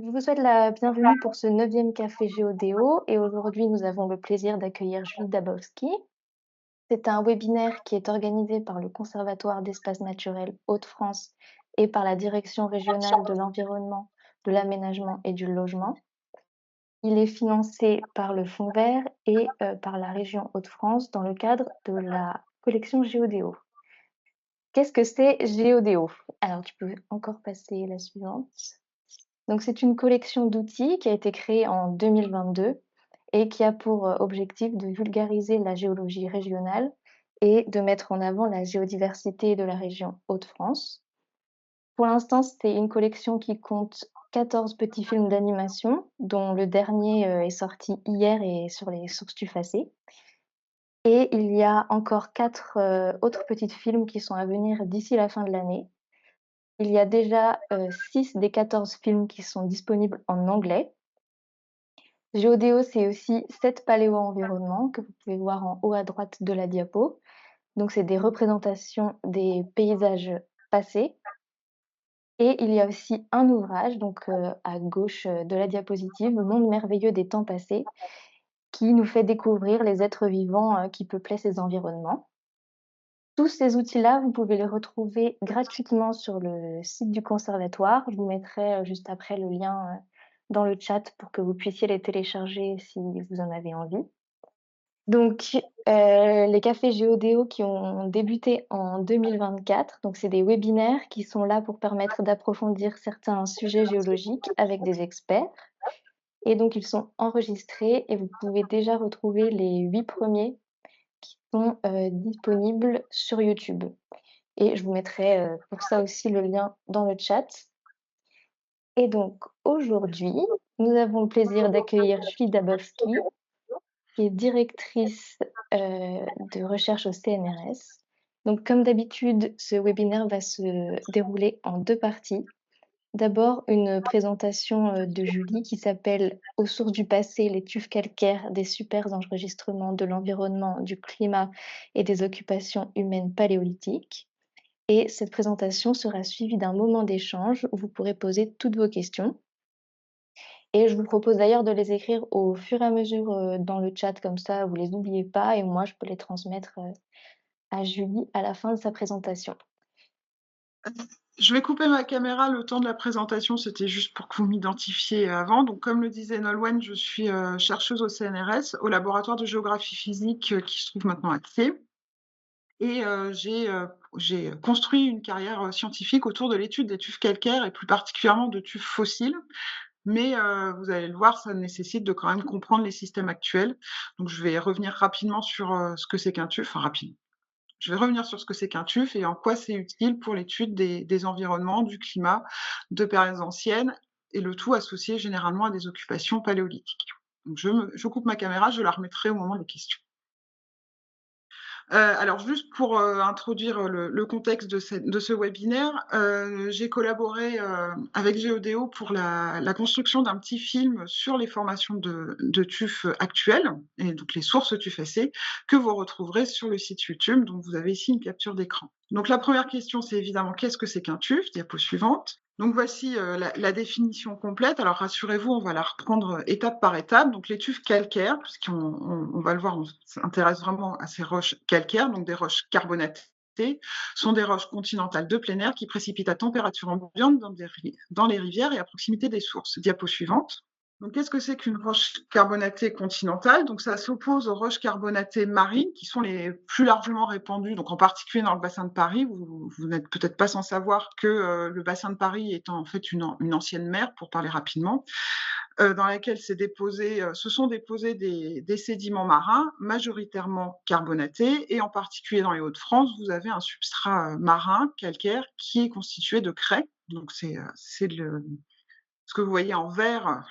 Donc, je vous souhaite la bienvenue pour ce neuvième café Géodéo et aujourd'hui nous avons le plaisir d'accueillir Julie Dabowski. C'est un webinaire qui est organisé par le Conservatoire d'espaces naturels Hauts-de-France et par la Direction régionale de l'environnement, de l'aménagement et du logement. Il est financé par le Fonds vert et par la région Hauts-de-France dans le cadre de la collection Géodéo. Qu'est-ce que c'est Géodéo? Alors tu peux encore passer la suivante. Donc c'est une collection d'outils qui a été créée en 2022 et qui a pour objectif de vulgariser la géologie régionale et de mettre en avant la géodiversité de la région Hauts-de-France. Pour l'instant, c'est une collection qui compte 14 petits films d'animation, dont le dernier est sorti hier et sur les sources tufacées. Et il y a encore 4 autres petits films qui sont à venir d'ici la fin de l'année. Il y a déjà 6 des 14 films qui sont disponibles en anglais. Géodéo, c'est aussi 7 paléo-environnements que vous pouvez voir en haut à droite de la diapo. Donc, c'est des représentations des paysages passés. Et il y a aussi un ouvrage, donc à gauche de la diapositive, Le monde merveilleux des temps passés, qui nous fait découvrir les êtres vivants qui peuplaient ces environnements. Tous ces outils-là, vous pouvez les retrouver gratuitement sur le site du conservatoire. Je vous mettrai juste après le lien dans le chat pour que vous puissiez les télécharger si vous en avez envie. Donc, les cafés Géodéo qui ont débuté en 2024, donc c'est des webinaires qui sont là pour permettre d'approfondir certains sujets géologiques avec des experts. Et donc, ils sont enregistrés et vous pouvez déjà retrouver les 8 premiers qui sont disponibles sur YouTube. Et je vous mettrai pour ça aussi le lien dans le chat. Et donc, aujourd'hui, nous avons le plaisir d'accueillir Julie Dabowski, qui est directrice de recherche au CNRS. Donc, comme d'habitude, ce webinaire va se dérouler en 2 parties. D'abord, une présentation de Julie qui s'appelle Aux sources du passé, les tufs calcaires des super enregistrements de l'environnement, du climat et des occupations humaines paléolithiques. Et cette présentation sera suivie d'un moment d'échange où vous pourrez poser toutes vos questions. Et je vous propose d'ailleurs de les écrire au fur et à mesure dans le chat, comme ça vous les oubliez pas et moi je peux les transmettre à Julie à la fin de sa présentation. Je vais couper ma caméra le temps de la présentation, c'était juste pour que vous m'identifiez avant. Donc, comme le disait Nolwenn, je suis chercheuse au CNRS, au laboratoire de géographie physique qui se trouve maintenant à Thiers. Et j'ai construit une carrière scientifique autour de l'étude des tufs calcaires et plus particulièrement de tufs fossiles. Mais vous allez le voir, ça nécessite de quand même comprendre les systèmes actuels. Donc, je vais revenir rapidement sur ce que c'est qu'un tuf, enfin rapidement. Je vais revenir sur ce que c'est qu'un TUF et en quoi c'est utile pour l'étude des environnements, du climat, de périodes anciennes, et le tout associé généralement à des occupations paléolithiques. Donc je coupe ma caméra, je la remettrai au moment des questions. Alors juste pour introduire le contexte de ce webinaire, j'ai collaboré avec Géodéo pour la construction d'un petit film sur les formations de tuf actuelles, et donc les sources tufacées, que vous retrouverez sur le site YouTube, dont vous avez ici une capture d'écran. Donc la première question, c'est évidemment qu'est-ce que c'est qu'un tuf? Diapo suivante. Donc voici la définition complète. Alors rassurez-vous, on va la reprendre étape par étape. Donc les tufs calcaires, puisqu'on va le voir, on s'intéresse vraiment à ces roches calcaires, donc des roches carbonatées, sont des roches continentales de plein air qui précipitent à température ambiante dans les rivières et à proximité des sources. Diapo suivante. Donc, qu'est-ce que c'est qu'une roche carbonatée continentale? Donc, ça s'oppose aux roches carbonatées marines, qui sont les plus largement répandues, donc en particulier dans le bassin de Paris. Vous n'êtes peut-être pas sans savoir que le bassin de Paris est en fait une ancienne mer, pour parler rapidement, dans laquelle se sont déposés des sédiments marins, majoritairement carbonatés, et en particulier dans les Hauts-de-France, vous avez un substrat marin, calcaire, qui est constitué de craie. Donc, c'est ce que vous voyez en vert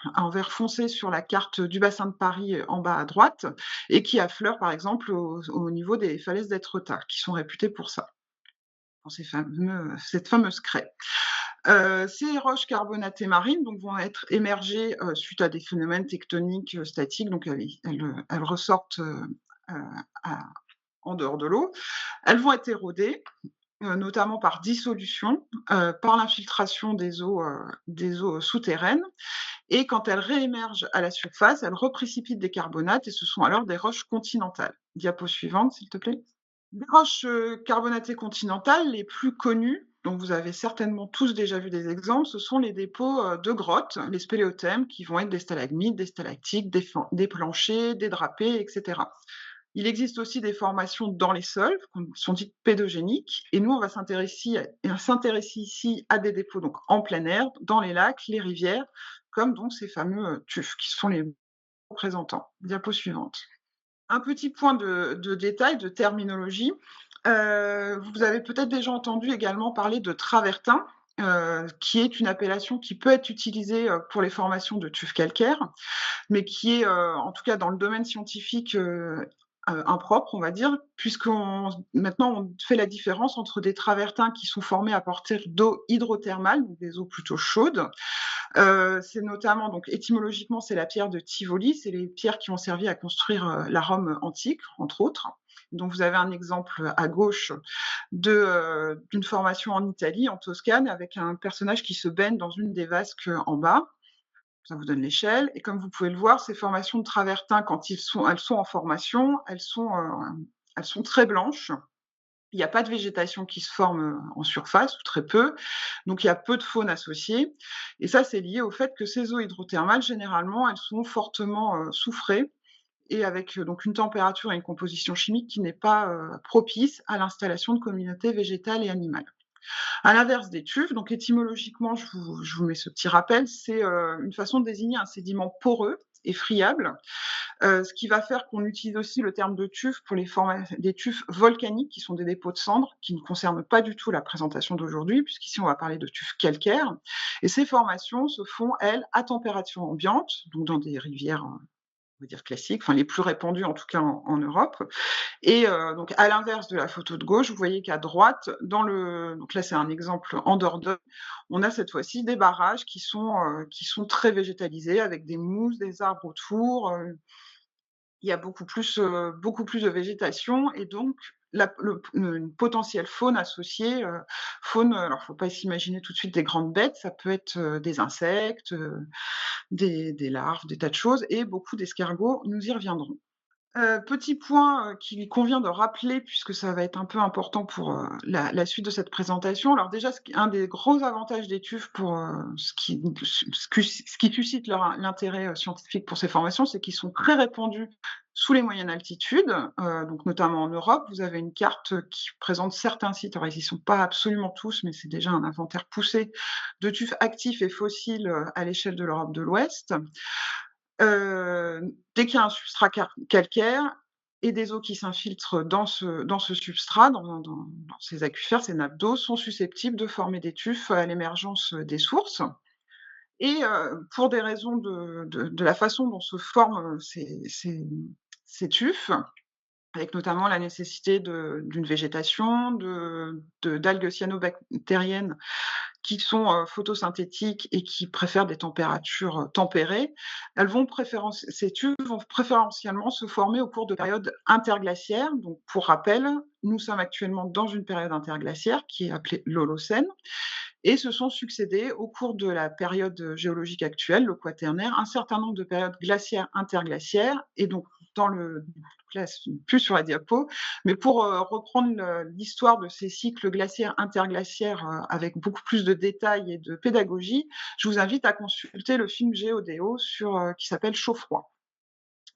foncé sur la carte du bassin de Paris en bas à droite, et qui affleure par exemple au niveau des falaises d'Étretat, qui sont réputées pour ça, pour cette fameuse craie. Ces roches carbonatées marines donc, vont être émergées suite à des phénomènes tectoniques statiques, donc elles ressortent en dehors de l'eau. Elles vont être érodées, notamment par dissolution, par l'infiltration des eaux souterraines et quand elles réémergent à la surface, elles reprécipitent des carbonates et ce sont alors des roches continentales. Diapo suivante, s'il te plaît. Les roches, carbonatées continentales les plus connues, dont vous avez certainement tous déjà vu des exemples, ce sont les dépôts, de grottes, les spéléothèmes qui vont être des stalagmites, des stalactites, des planchers, des drapés et cetera. Il existe aussi des formations dans les sols, qui sont dites pédogéniques et nous, on va s'intéresser ici à des dépôts donc en plein air, dans les lacs, les rivières, comme donc ces fameux, tufs qui sont les représentants. Diapo suivante. Un petit point de détail, de terminologie. Vous avez peut-être déjà entendu également parler de travertin, qui est une appellation qui peut être utilisée, pour les formations de tufs calcaires, mais qui est, en tout cas dans le domaine scientifique, impropre, on va dire, maintenant on fait la différence entre des travertins qui sont formés à partir d'eau hydrothermale, donc des eaux plutôt chaudes. C'est notamment donc étymologiquement, c'est la pierre de Tivoli, c'est les pierres qui ont servi à construire, la Rome antique, entre autres. Donc vous avez un exemple à gauche d'une formation en Italie, en Toscane, avec un personnage qui se baigne dans une des vasques, en bas. Ça vous donne l'échelle et comme vous pouvez le voir, ces formations de travertins, quand elles sont en formation, elles sont très blanches. Il n'y a pas de végétation qui se forme, en surface ou très peu, donc il y a peu de faune associée et ça, c'est lié au fait que ces eaux hydrothermales, généralement, elles sont fortement, soufrées et avec, donc une température et une composition chimique qui n'est pas, propice à l'installation de communautés végétales et animales. À l'inverse des tufs, donc étymologiquement, je vous mets ce petit rappel, c'est, une façon de désigner un sédiment poreux et friable, ce qui va faire qu'on utilise aussi le terme de tuf pour des tufs volcaniques qui sont des dépôts de cendres, qui ne concernent pas du tout la présentation d'aujourd'hui, puisqu'ici on va parler de tufs calcaires. Et ces formations se font, elles, à température ambiante, donc dans des rivières, on va dire classiques, enfin les plus répandues en tout cas en Europe. Et donc à l'inverse de la photo de gauche, vous voyez qu'à droite, donc là c'est un exemple en Dordogne, on a cette fois-ci des barrages qui sont très végétalisés avec des mousses, des arbres autour, il y a beaucoup plus de végétation et donc une potentielle faune associée, alors faut pas s'imaginer tout de suite des grandes bêtes, ça peut être, des insectes, des larves, des tas de choses et beaucoup d'escargots, nous y reviendrons. Petit point, qu'il convient de rappeler puisque ça va être un peu important pour, la suite de cette présentation. Alors déjà, un des gros avantages des TUF pour, ce qui suscite l'intérêt, scientifique pour ces formations, c'est qu'ils sont très répandus sous les moyennes altitudes, donc notamment en Europe. Vous avez une carte, qui présente certains sites, alors ils y sont pas absolument tous, mais c'est déjà un inventaire poussé de tufs actifs et fossiles, à l'échelle de l'Europe de l'Ouest. Dès qu'il y a un substrat calcaire et des eaux qui s'infiltrent dans ce substrat, dans ces aquifères, ces nappes d'eau sont susceptibles de former des tufs à l'émergence, des sources et pour des raisons de la façon dont se forment, ces tufs, avec notamment la nécessité d'une végétation, d'algues cyanobactériennes qui sont, photosynthétiques et qui préfèrent des températures, tempérées, ces tubes vont préférentiellement se former au cours de périodes interglaciaires. Donc pour rappel, nous sommes actuellement dans une période interglaciaire qui est appelée l'Holocène et se sont succédés au cours de la période, géologique actuelle, le Quaternaire, un certain nombre de périodes glaciaires interglaciaires et donc là, c'est plus sur la diapo, mais pour, reprendre l'histoire de ces cycles glaciaires, interglaciaires, avec beaucoup plus de détails et de pédagogie, je vous invite à consulter le film Géodéo qui s'appelle Chaud-froid,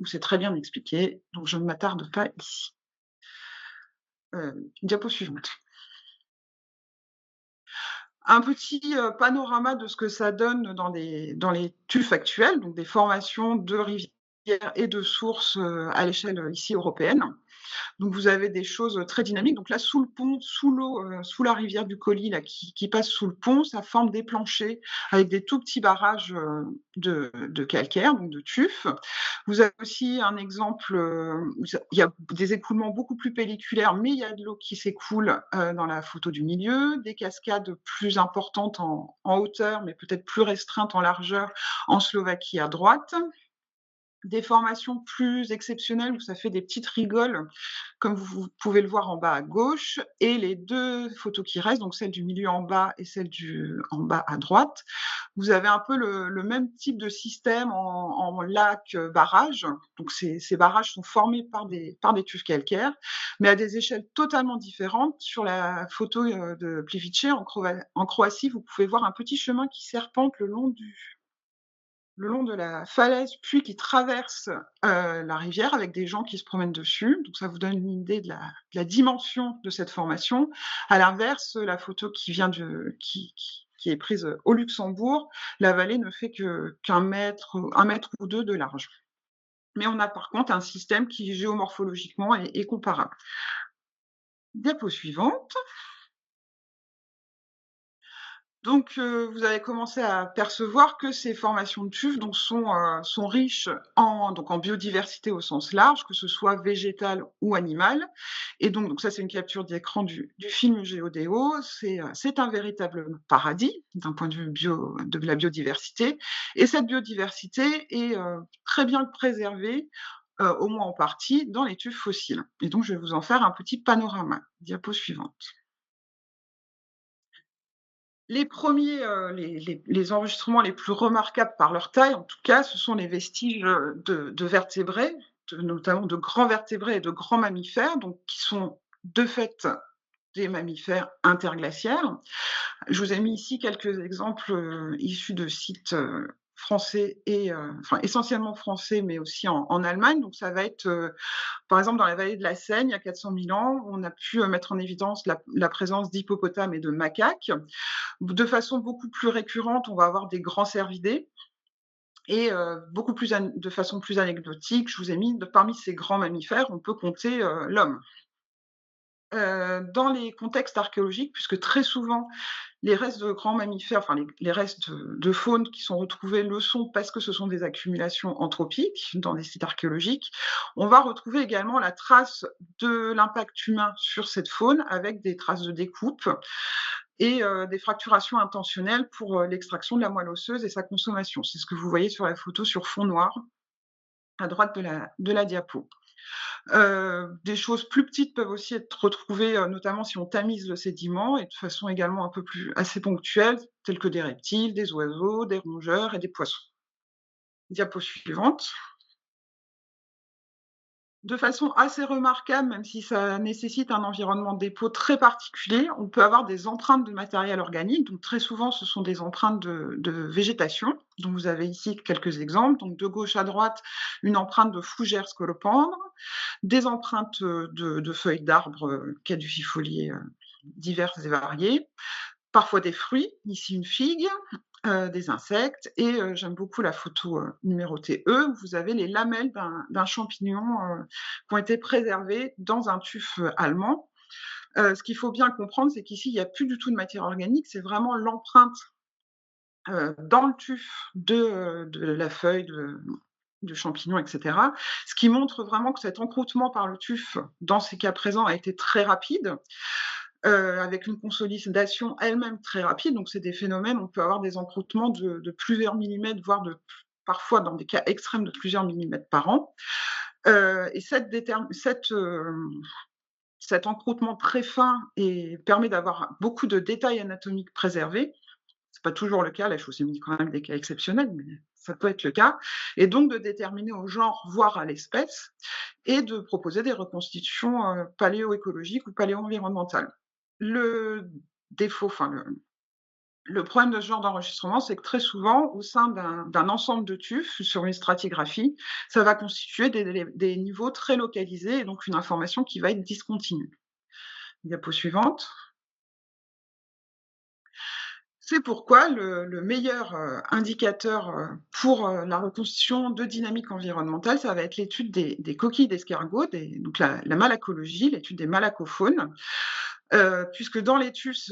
où c'est très bien expliqué, donc je ne m'attarde pas ici. Diapo suivante. Un petit, panorama de ce que ça donne dans les tufs actuels, donc des formations de rivières et de sources, à l'échelle, ici européenne. Donc vous avez des choses, très dynamiques. Donc là, sous le pont, sous l'eau, sous la rivière du Coly là qui passe sous le pont, ça forme des planchers avec des tout petits barrages, de calcaire, donc de tuf. Vous avez aussi un exemple, où il y a des écoulements beaucoup plus pelliculaires, mais il y a de l'eau qui s'écoule, dans la photo du milieu, des cascades plus importantes en hauteur, mais peut-être plus restreintes en largeur en Slovaquie à droite. des formations plus exceptionnelles où ça fait des petites rigoles, comme vous pouvez le voir en bas à gauche, et les 2 photos qui restent, donc celle du milieu en bas et celle en bas à droite, vous avez un peu le même type de système en lac, barrage. Donc ces barrages sont formés par des tuffes calcaires, mais à des échelles totalement différentes. Sur la photo, de Plivice en Croatie, vous pouvez voir un petit chemin qui serpente le long de la falaise, puis qui traverse, la rivière avec des gens qui se promènent dessus. Donc ça vous donne une idée de la dimension de cette formation. À l'inverse, la photo qui vient de qui est prise, au Luxembourg, la vallée ne fait qu'un mètre, 1 mètre ou 2 de large. Mais on a par contre un système qui géomorphologiquement est comparable. Diapo suivante. Donc, vous avez commencé à percevoir que ces formations de tuffes donc sont riches en biodiversité au sens large, que ce soit végétale ou animale. Et donc ça, c'est une capture d'écran du film Géodéo. C'est un véritable paradis d'un point de vue de la biodiversité. Et cette biodiversité est très bien préservée, au moins en partie, dans les tuffes fossiles. Et donc, je vais vous en faire un petit panorama. Diapo suivante. Les premiers, les enregistrements les plus remarquables par leur taille, en tout cas, ce sont les vestiges, de vertébrés, notamment de grands vertébrés et de grands mammifères, donc qui sont de fait des mammifères interglaciaires. Je vous ai mis ici quelques exemples, issus de sites, français et enfin essentiellement français, mais aussi en Allemagne. Donc ça va être, par exemple, dans la vallée de la Seine, il y a 400 000 ans, on a pu, mettre en évidence la présence d'hippopotames et de macaques. De façon beaucoup plus récurrente, on va avoir des grands cervidés et beaucoup plus de façon plus anecdotique, je vous ai mis parmi ces grands mammifères, on peut compter, l'homme. Dans les contextes archéologiques, puisque très souvent les restes de grands mammifères, enfin les restes de faune qui sont retrouvés le sont parce que ce sont des accumulations anthropiques dans des sites archéologiques. On va retrouver également la trace de l'impact humain sur cette faune avec des traces de découpe et des fracturations intentionnelles pour, l'extraction de la moelle osseuse et sa consommation. C'est ce que vous voyez sur la photo sur fond noir, à droite de la diapo. Des choses plus petites peuvent aussi être retrouvées, notamment si on tamise le sédiment et de façon également un peu plus assez ponctuelle, telles que des reptiles, des oiseaux, des rongeurs et des poissons. Diapo suivante. De façon assez remarquable, même si ça nécessite un environnement de dépôt très particulier, on peut avoir des empreintes de matériel organique. Donc très souvent, ce sont des empreintes de végétation, dont vous avez ici quelques exemples. Donc de gauche à droite, une empreinte de fougères scolopendres, des empreintes de feuilles d'arbres caducifoliés diverses et variées, parfois des fruits, ici une figue, des insectes et j'aime beaucoup la photo, numérotée E, où vous avez les lamelles d'un champignon, qui ont été préservées dans un tuf, allemand. Ce qu'il faut bien comprendre, c'est qu'ici, il y a plus du tout de matière organique, c'est vraiment l'empreinte, dans le tuf de la feuille de champignon et cetera. Ce qui montre vraiment que cet encroûtement par le tuf, dans ces cas présents, a été très rapide. Avec une consolidation elle-même très rapide. Donc c'est des phénomènes, on peut avoir des encroûtements de plusieurs millimètres, voire parfois dans des cas extrêmes de plusieurs millimètres par an. Et cet encroûtement très fin permet d'avoir beaucoup de détails anatomiques préservés. C'est pas toujours le cas, là je vous ai mis quand même des cas exceptionnels, mais ça peut être le cas. Et donc de déterminer au genre, voire à l'espèce, et de proposer des reconstitutions paléoécologiques ou paléo-environnementales. Le défaut, enfin le problème de ce genre d'enregistrement, c'est que très souvent, au sein d'un ensemble de tufs sur une stratigraphie, ça va constituer des niveaux très localisés et donc une information qui va être discontinue. Diapo suivante. C'est pourquoi le meilleur, indicateur, pour, la reconstitution de dynamique environnementale, ça va être l'étude des coquilles d'escargots, donc la malacologie, l'étude des malacophones. Puisque dans les tufs,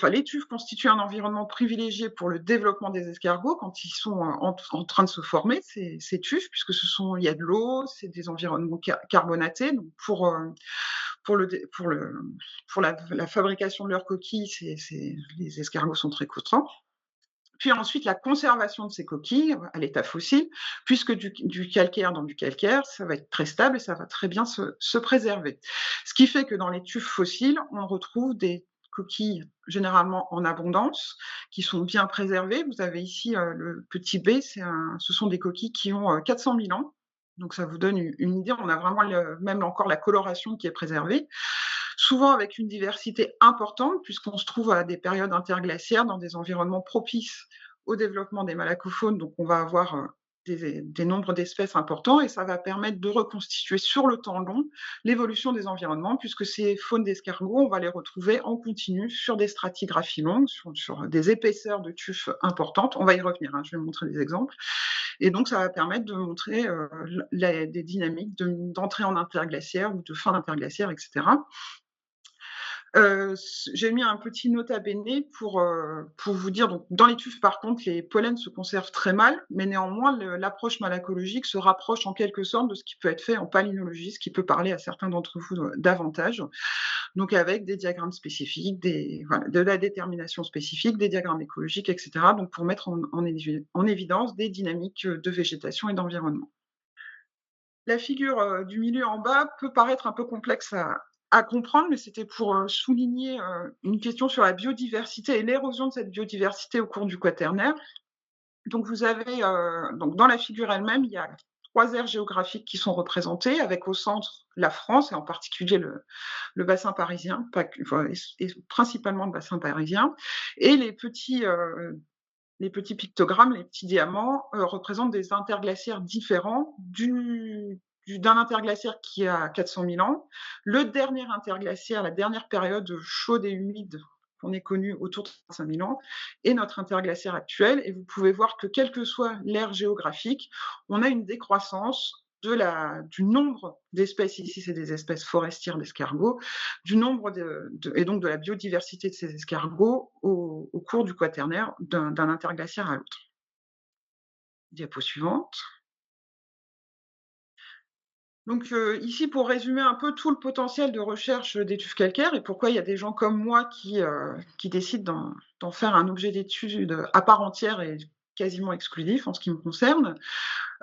les tufs constituent un environnement privilégié pour le développement des escargots quand ils sont en train de se former, ces tufs, puisque il y a de l'eau, c'est des environnements carbonatés. Donc pour le dé pour la fabrication de leurs coquilles, les escargots sont très coûteux. Puis ensuite, la conservation de ces coquilles à l'état fossile, puisque du calcaire dans du calcaire, ça va être très stable et ça va très bien se préserver. Ce qui fait que dans les tufs fossiles, on retrouve des coquilles généralement en abondance, qui sont bien préservées. Vous avez ici le petit B, ce sont des coquilles qui ont 400 000 ans. Donc ça vous donne une idée, on a vraiment même encore la coloration qui est préservée, souvent avec une diversité importante, puisqu'on se trouve à des périodes interglaciaires dans des environnements propices au développement des malacophones, donc on va avoir des nombres d'espèces importants, et ça va permettre de reconstituer sur le temps long l'évolution des environnements, puisque ces faunes d'escargots, on va les retrouver en continu sur des stratigraphies longues, sur des épaisseurs de tufs importantes. On va y revenir, hein, je vais vous montrer des exemples. Et donc, ça va permettre de montrer des dynamiques d'entrée en interglaciaire ou de fin d'interglaciaire, etc. J'ai mis un petit nota bene pour vous dire, donc dans les tufs, par contre, les pollens se conservent très mal, mais néanmoins, l'approche malacologique se rapproche en quelque sorte de ce qui peut être fait en palynologie, ce qui peut parler à certains d'entre vous davantage. Donc avec des diagrammes spécifiques, de la détermination spécifique, des diagrammes écologiques, etc. Donc pour mettre en évidence des dynamiques de végétation et d'environnement. La figure du milieu en bas peut paraître un peu complexe à comprendre, mais c'était pour souligner une question sur la biodiversité et l'érosion de cette biodiversité au cours du Quaternaire. Donc vous avez, donc dans la figure elle-même, il y a 3 aires géographiques qui sont représentées, avec au centre la France, et en particulier le bassin parisien, et principalement le bassin parisien, et les petits pictogrammes, les petits diamants, représentent des interglaciaires différents d'un interglaciaire qui a 400 000 ans. Le dernier interglaciaire, la dernière période chaude et humide qu'on ait connue autour de 5 000 ans, et notre interglaciaire actuel. Et vous pouvez voir que, quelle que soit l'ère géographique, on a une décroissance du nombre d'espèces, ici c'est des espèces forestières d'escargots, du nombre et donc de la biodiversité de ces escargots au cours du Quaternaire, d'un interglaciaire à l'autre. Diapo suivante. Donc ici, pour résumer un peu tout le potentiel de recherche des tufs calcaires et pourquoi il y a des gens comme moi qui décident d'en faire un objet d'étude à part entière et quasiment exclusif en ce qui me concerne.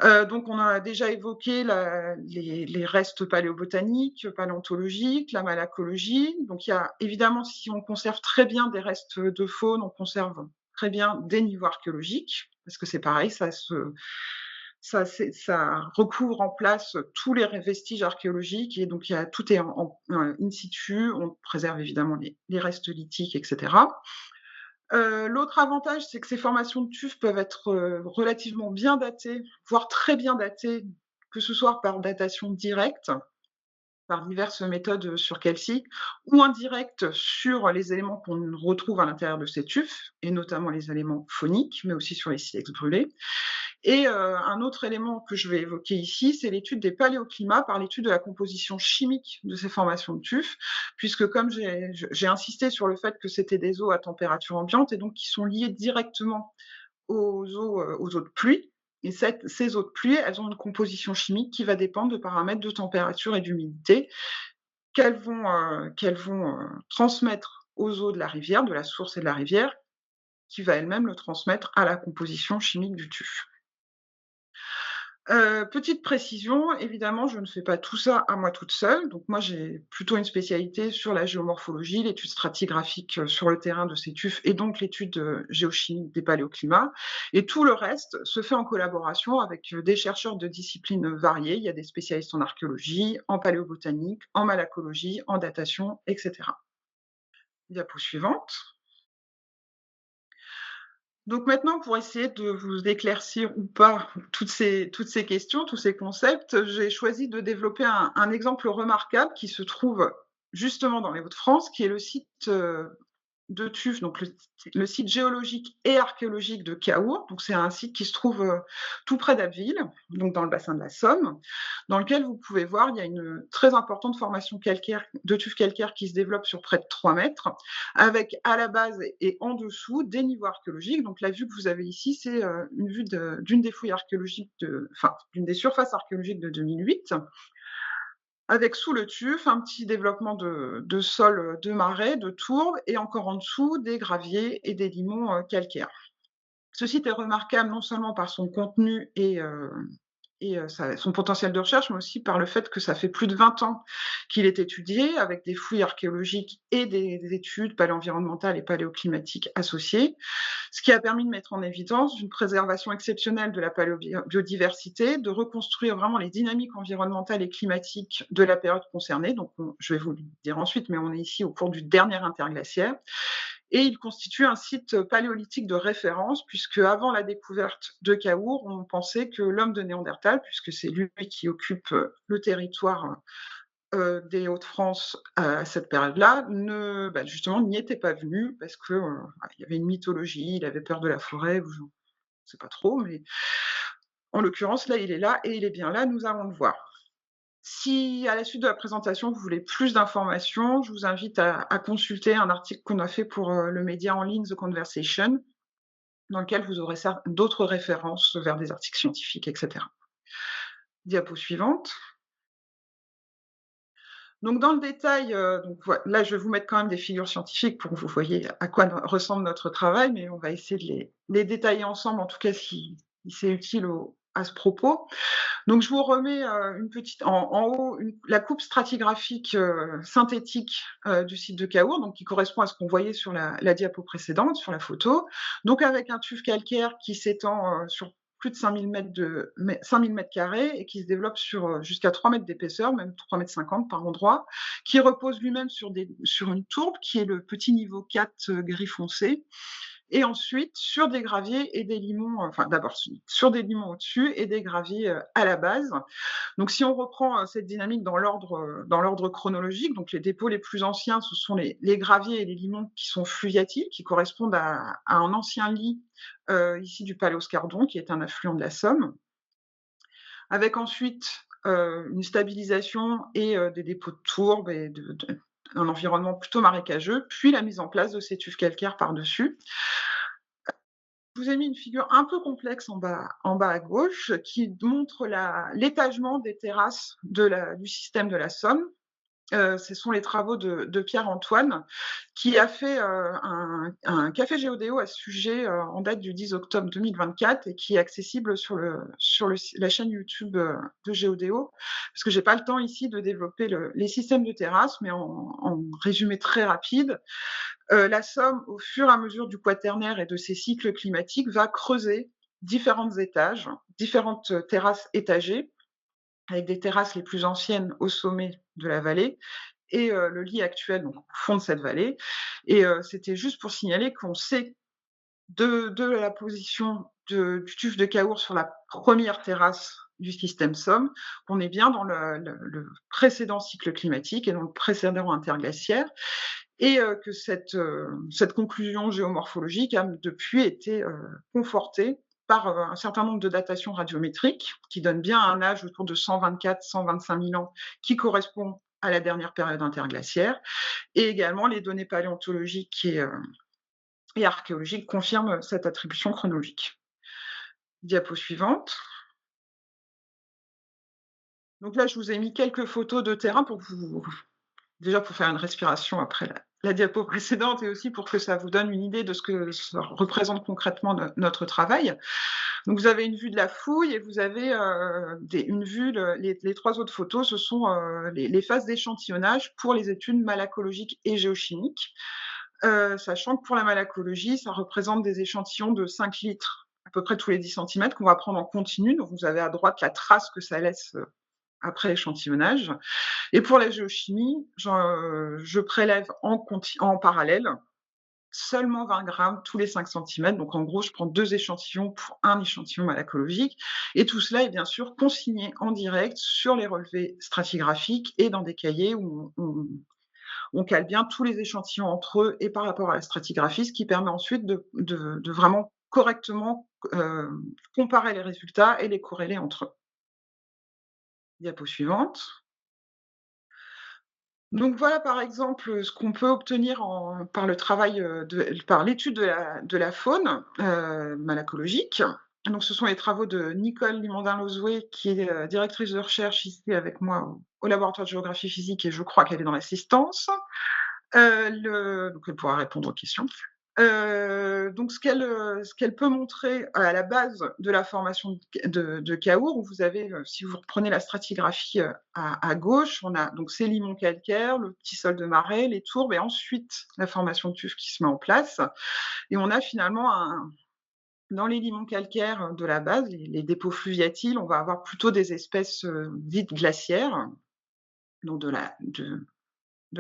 Donc on a déjà évoqué les restes paléobotaniques, paléontologiques, la malacologie. Donc il y a évidemment, si on conserve très bien des restes de faune, on conserve très bien des niveaux archéologiques, parce que c'est pareil, ça recouvre en place tous les vestiges archéologiques, et donc tout est in situ, on préserve évidemment les restes lithiques, etc. L'autre avantage, c'est que ces formations de tufs peuvent être relativement bien datées, voire très bien datées, que ce soit par datation directe, par diverses méthodes sur calcique, ou indirecte sur les éléments qu'on retrouve à l'intérieur de ces tufs, et notamment les éléments phoniques, mais aussi sur les silex brûlés. Et un autre élément que je vais évoquer ici, c'est l'étude des paléoclimats par l'étude de la composition chimique de ces formations de tufs, puisque comme j'ai insisté sur le fait que c'était des eaux à température ambiante et donc qui sont liées directement aux eaux de pluie. Et ces eaux de pluie, elles ont une composition chimique qui va dépendre de paramètres de température et d'humidité qu'elles vont transmettre aux eaux de la rivière, de la source et de la rivière, qui va elle-même le transmettre à la composition chimique du tuf. Petite précision, évidemment, je ne fais pas tout ça à moi toute seule. Donc moi, j'ai plutôt une spécialité sur la géomorphologie, l'étude stratigraphique sur le terrain de ces tufs, et donc l'étude géochimique des paléoclimats. Et tout le reste se fait en collaboration avec des chercheurs de disciplines variées. Il y a des spécialistes en archéologie, en paléobotanique, en malacologie, en datation, etc. Diapo suivante. Donc maintenant, pour essayer de vous éclaircir ou pas toutes ces questions, tous ces concepts, j'ai choisi de développer un exemple remarquable qui se trouve justement dans les Hauts-de-France, qui est le site de TUF, donc le site géologique et archéologique de Caours. Donc c'est un site qui se trouve tout près d'Abbeville, donc dans le bassin de la Somme, dans lequel vous pouvez voir, il y a une très importante formation calcaire, de tuf calcaire qui se développe sur près de 3 mètres, avec à la base et en dessous des niveaux archéologiques. Donc la vue que vous avez ici, c'est une vue d'une des fouilles archéologiques, d'une des surfaces archéologiques de 2008, avec sous le tuf un petit développement de sol, de marais, de tourbes, et encore en dessous des graviers et des limons calcaires. Ce site est remarquable non seulement par son contenu et son potentiel de recherche, mais aussi par le fait que ça fait plus de 20 ans qu'il est étudié, avec des fouilles archéologiques et des études paléoenvironnementales et paléoclimatiques associées, ce qui a permis de mettre en évidence une préservation exceptionnelle de la paléobiodiversité, de reconstruire vraiment les dynamiques environnementales et climatiques de la période concernée. Donc, je vais vous le dire ensuite, mais on est ici au cours du dernier interglaciaire. Et il constitue un site paléolithique de référence, puisque avant la découverte de Caour, on pensait que l'homme de Néandertal, puisque c'est lui qui occupe le territoire des Hauts-de-France à cette période-là, justement n'y était pas venu parce que il y avait une mythologie, il avait peur de la forêt, ou je ne sais pas trop, mais en l'occurrence là, il est là et il est bien là, nous allons le voir. Si à la suite de la présentation, vous voulez plus d'informations, je vous invite à consulter un article qu'on a fait pour le média en ligne The Conversation, dans lequel vous aurez d'autres références vers des articles scientifiques, etc. Diapo suivante. Donc dans le détail, là je vais vous mettre quand même des figures scientifiques pour que vous voyez à quoi ressemble notre travail, mais on va essayer de les détailler ensemble, en tout cas si c'est utile à ce propos. Donc je vous remets une petite en haut la coupe stratigraphique synthétique du site de Caour, donc qui correspond à ce qu'on voyait sur la diapo précédente, sur la photo. Donc avec un tuf calcaire qui s'étend sur plus de 5000 mètres carrés et qui se développe sur jusqu'à 3 mètres d'épaisseur, même 3,50 m par endroit, qui repose lui-même sur une tourbe qui est le petit niveau 4 gris foncé, et ensuite sur des graviers et des limons, enfin d'abord sur des limons au-dessus et des graviers à la base. Donc si on reprend cette dynamique dans l'ordre chronologique, donc les dépôts les plus anciens, ce sont les graviers et les limons qui sont fluviatiles, qui correspondent à un ancien lit ici du Paléoscardon, qui est un affluent de la Somme, avec ensuite une stabilisation et des dépôts de tourbes et un environnement plutôt marécageux, puis la mise en place de ces tufs calcaires par-dessus. Je vous ai mis une figure un peu complexe en bas à gauche, qui montre l'étagement des terrasses du système de la Somme. Ce sont les travaux de Pierre-Antoine, qui a fait un café Géodéo à ce sujet en date du 10 octobre 2024 et qui est accessible sur la chaîne YouTube de Géodéo. Parce que j'ai pas le temps ici de développer les systèmes de terrasses, mais en résumé très rapide, la Somme, au fur et à mesure du Quaternaire et de ses cycles climatiques, va creuser différentes terrasses étagées, avec des terrasses les plus anciennes au sommet de la vallée et le lit actuel donc au fond de cette vallée. Et c'était juste pour signaler qu'on sait de la position du tuf de Caour sur la première terrasse du système Somme, qu'on est bien dans le précédent cycle climatique et dans le précédent interglaciaire, et que cette conclusion géomorphologique a depuis été confortée par un certain nombre de datations radiométriques qui donnent bien un âge autour de 124-125 000 ans qui correspond à la dernière période interglaciaire, et également les données paléontologiques et archéologiques confirment cette attribution chronologique. Diapo suivante. Donc là, je vous ai mis quelques photos de terrain déjà pour faire une respiration après la diapo précédente, et aussi pour que ça vous donne une idée de ce que ça représente concrètement notre travail. Donc vous avez une vue de la fouille et vous avez une vue, les 3 autres photos, ce sont les phases d'échantillonnage pour les études malacologiques et géochimiques. Sachant que pour la malacologie, ça représente des échantillons de 5 litres à peu près tous les 10 cm qu'on va prendre en continu. Donc vous avez à droite la trace que ça laisse après échantillonnage. Et pour la géochimie, je prélève en parallèle seulement 20 grammes tous les 5 cm. Donc en gros, je prends 2 échantillons pour un échantillon malacologique. Et tout cela est bien sûr consigné en direct sur les relevés stratigraphiques et dans des cahiers où on cale bien tous les échantillons entre eux et par rapport à la stratigraphie, ce qui permet ensuite de vraiment correctement comparer les résultats et les corréler entre eux. Diapo suivante. Donc voilà, par exemple, ce qu'on peut obtenir par le travail, par l'étude de la faune malacologique. Donc ce sont les travaux de Nicole Limondin-Lozoué, qui est directrice de recherche ici avec moi au laboratoire de géographie physique, et je crois qu'elle est dans l'assistance. Donc elle pourra répondre aux questions. Donc ce qu'elle peut montrer à la base de la formation de Caour, où vous avez, si vous reprenez la stratigraphie, à gauche, on a donc ces limons calcaires, le petit sol de marais, les tourbes et ensuite la formation de tuf qui se met en place et on a finalement dans les limons calcaires de la base, les dépôts fluviatiles, on va avoir plutôt des espèces, dites glaciaires, donc de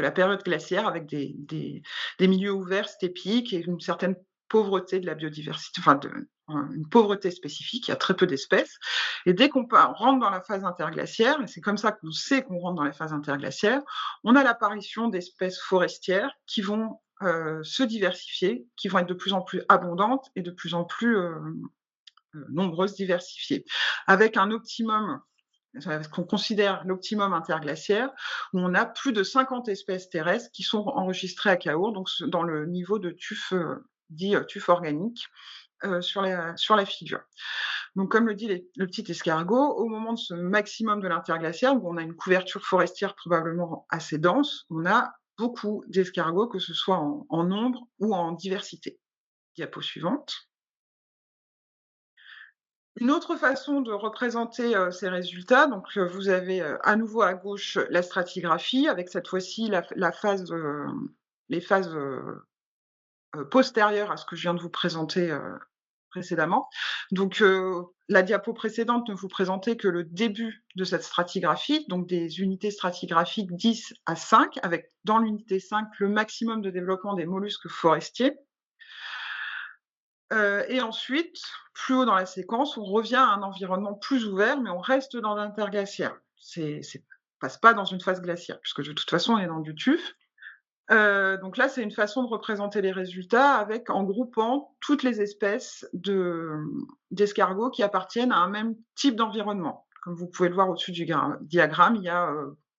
la période glaciaire avec des milieux ouverts stépiques et une certaine pauvreté de la biodiversité, enfin une pauvreté spécifique, il y a très peu d'espèces et dès qu'on rentre dans la phase interglaciaire et c'est comme ça qu'on sait qu'on rentre dans la phase interglaciaire, on a l'apparition d'espèces forestières qui vont, se diversifier, qui vont être de plus en plus abondantes et de plus en plus, nombreuses, diversifiées. Avec un optimum ce qu'on considère l'optimum interglaciaire, où on a plus de 50 espèces terrestres qui sont enregistrées à Cahors, donc dans le niveau de tuf, dit tuf organique, sur la figure. Donc comme le dit le petit escargot, au moment de ce maximum de l'interglaciaire, où on a une couverture forestière probablement assez dense, on a beaucoup d'escargots, que ce soit en nombre ou en diversité. Diapo suivante. Une autre façon de représenter, ces résultats, donc vous avez, à nouveau à gauche la stratigraphie avec cette fois-ci la phase, les phases, postérieures à ce que je viens de vous présenter, précédemment. Donc la diapo précédente ne vous présentait que le début de cette stratigraphie, donc des unités stratigraphiques 10 à 5 avec dans l'unité 5 le maximum de développement des mollusques forestiers. Et ensuite, plus haut dans la séquence, on revient à un environnement plus ouvert, mais on reste dans l'interglaciaire. On passe pas dans une phase glaciaire, puisque de toute façon, on est dans du tuf. Donc là, c'est une façon de représenter les résultats avec en groupant toutes les espèces d'escargots qui appartiennent à un même type d'environnement. Comme vous pouvez le voir au-dessus du diagramme, il y a,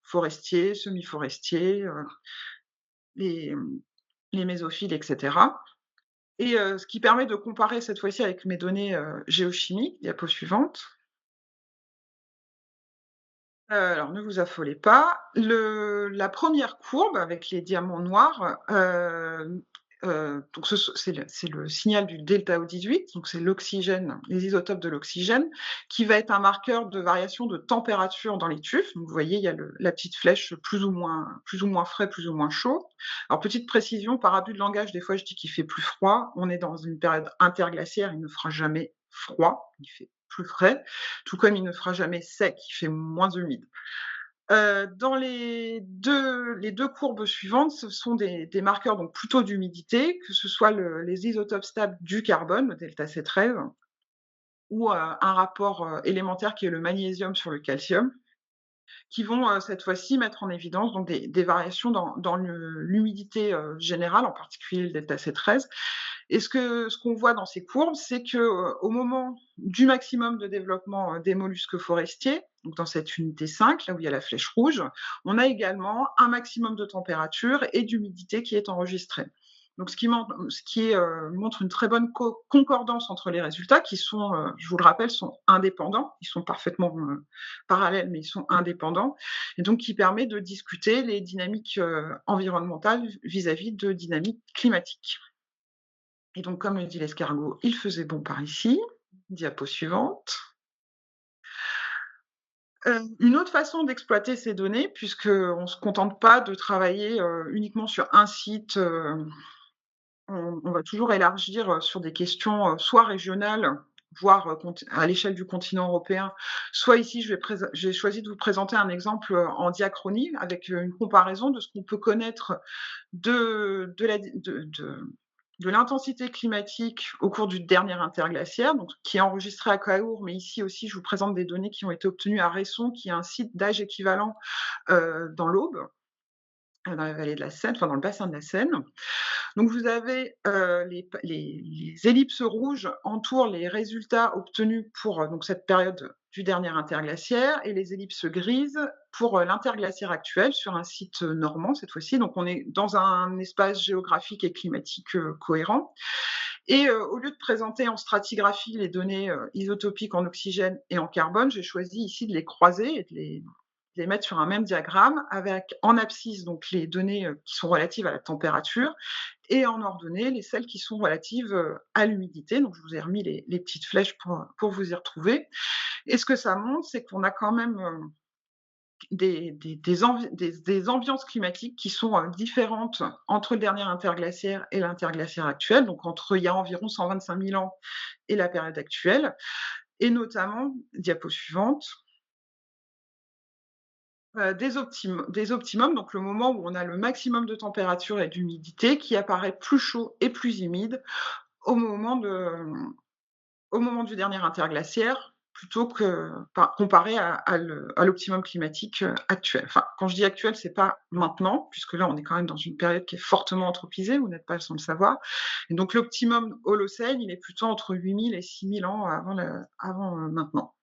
forestiers, semi-forestiers, les les mésophiles et cetera. Et ce qui permet de comparer cette fois-ci avec mes données, géochimiques, diapo suivante. Alors ne vous affolez pas. La première courbe avec les diamants noirs, donc c'est le signal du delta O18, donc c'est l'oxygène, les isotopes de l'oxygène, qui va être un marqueur de variation de température dans les tufs. Donc vous voyez, il y a la petite flèche plus ou moins frais, plus ou moins chaud. Alors petite précision, par abus de langage, des fois je dis qu'il fait plus froid. On est dans une période interglaciaire, il ne fera jamais froid, il fait plus frais, tout comme il ne fera jamais sec, il fait moins humide. Dans les 2 courbes suivantes, ce sont des marqueurs donc plutôt d'humidité, que ce soit les isotopes stables du carbone, le delta C13, ou un rapport, élémentaire qui est le magnésium sur le calcium, qui vont, cette fois-ci mettre en évidence donc des variations dans l'humidité, générale, en particulier le delta C13. Et ce qu'on voit dans ces courbes, c'est que, au moment du maximum de développement, des mollusques forestiers, donc dans cette unité 5, là où il y a la flèche rouge, on a également un maximum de température et d'humidité qui est enregistré. Donc montre une très bonne concordance entre les résultats qui sont, je vous le rappelle, sont indépendants. Ils sont parfaitement, parallèles, mais ils sont indépendants et donc qui permet de discuter les dynamiques, environnementales vis-à-vis de dynamiques climatiques. Et donc, comme le dit l'escargot, il faisait bon par ici. Diapo suivante. Une autre façon d'exploiter ces données, puisqu'on ne se contente pas de travailler, uniquement sur un site, on va toujours élargir, sur des questions, soit régionales, voire, à l'échelle du continent européen, soit ici j'ai choisi de vous présenter un exemple, en diachronie avec, une comparaison de ce qu'on peut connaître de l'intensité climatique au cours du dernier interglaciaire, donc qui est enregistré à Cahors, mais ici aussi je vous présente des données qui ont été obtenues à Resson, qui est un site d'âge équivalent, dans l'Aube, dans la vallée de la Seine, enfin dans le bassin de la Seine. Donc vous avez, les ellipses rouges entourent les résultats obtenus pour, donc cette période du dernier interglaciaire et les ellipses grises pour, l'interglaciaire actuel sur un site, normand cette fois-ci. Donc on est dans un espace géographique et climatique, cohérent et au lieu de présenter en stratigraphie les données, isotopiques en oxygène et en carbone, j'ai choisi ici de les croiser et les mettre sur un même diagramme avec en abscisse donc les données, qui sont relatives à la température et en ordonnée celles qui sont relatives, à l'humidité. Donc je vous ai remis les petites flèches pour vous y retrouver et ce que ça montre, c'est qu'on a quand même, des ambiances climatiques qui sont, différentes entre le dernier interglaciaire et l'interglaciaire actuel, donc entre il y a environ 125 000 ans et la période actuelle et notamment, diapo suivante, des optimums, donc le moment où on a le maximum de température et d'humidité qui apparaît plus chaud et plus humide au moment de, au moment du dernier interglaciaire, plutôt que comparé à l'optimum climatique, actuel. Enfin, quand je dis actuel, c'est pas maintenant, puisque là, on est quand même dans une période qui est fortement anthropisée, vous n'êtes pas sans le savoir et donc l'optimum Holocène, il est plutôt entre 8 000 et 6 000 ans avant, maintenant.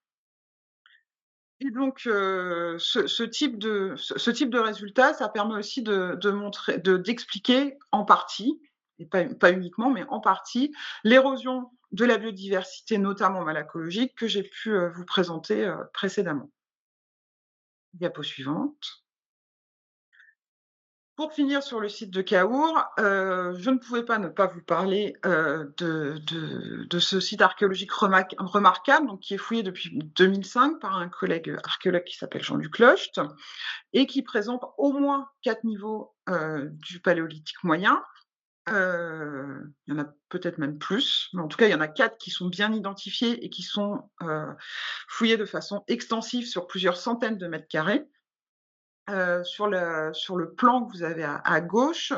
Et donc, ce type de résultat, ça permet aussi de montrer d'expliquer en partie, et pas uniquement, mais en partie, l'érosion de la biodiversité, notamment malacologique, que j'ai pu, vous présenter, précédemment. Diapo suivante. Pour finir sur le site de Cahors, je ne pouvais pas ne pas vous parler, de ce site archéologique remarquable, donc qui est fouillé depuis 2005 par un collègue archéologue qui s'appelle Jean-Luc Locht et qui présente au moins 4 niveaux, du paléolithique moyen. Il y en a peut-être même plus, mais en tout cas, il y en a 4 qui sont bien identifiés et qui sont, fouillés de façon extensive sur plusieurs centaines de mètres carrés. Sur le plan que vous avez à gauche,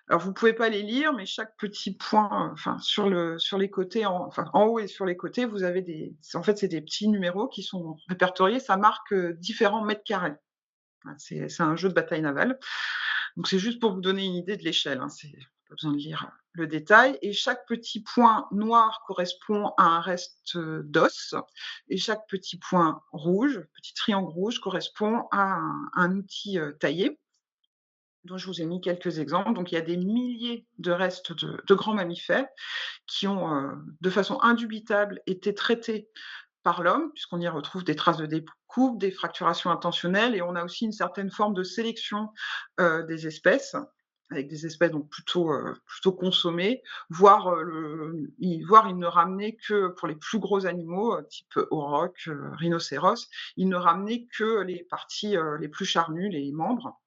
alors vous pouvez pas les lire, mais chaque petit point, enfin sur les côtés, en haut et sur les côtés, vous avez en fait, c'est des petits numéros qui sont répertoriés, ça marque, différents mètres carrés. Voilà, c'est un jeu de bataille navale. Donc c'est juste pour vous donner une idée de l'échelle, hein, c'est pas besoin de lire le détail et chaque petit point noir correspond à un reste, d'os et chaque petit point rouge, petit triangle rouge correspond à un outil, taillé, dont je vous ai mis quelques exemples. Donc il y a des milliers de restes de grands mammifères qui ont, de façon indubitable été traités par l'homme, puisqu'on y retrouve des traces de découpe, des fracturations intentionnelles et on a aussi une certaine forme de sélection, des espèces, avec des espèces donc plutôt consommées, voire, il ne ramenait que pour les plus gros animaux, type auroch, rhinocéros, il ne ramenait que les parties, les plus charnues, les membres.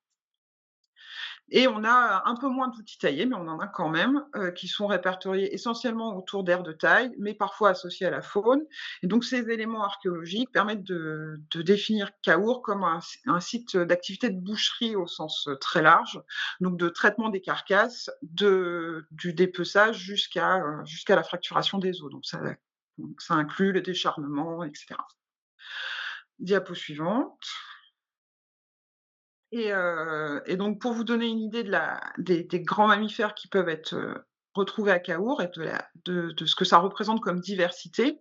Et on a un peu moins d'outils taillés, mais on en a quand même, qui sont répertoriés essentiellement autour d'aires de taille, mais parfois associés à la faune. Et donc ces éléments archéologiques permettent de définir Cahors comme un site d'activité de boucherie au sens, très large, donc de traitement des carcasses, du dépeçage jusqu'à la fracturation des os. Donc ça inclut le décharnement et cetera. Diapo suivante. Et donc pour vous donner une idée des grands mammifères qui peuvent être, retrouvés à Cahors et de ce que ça représente comme diversité,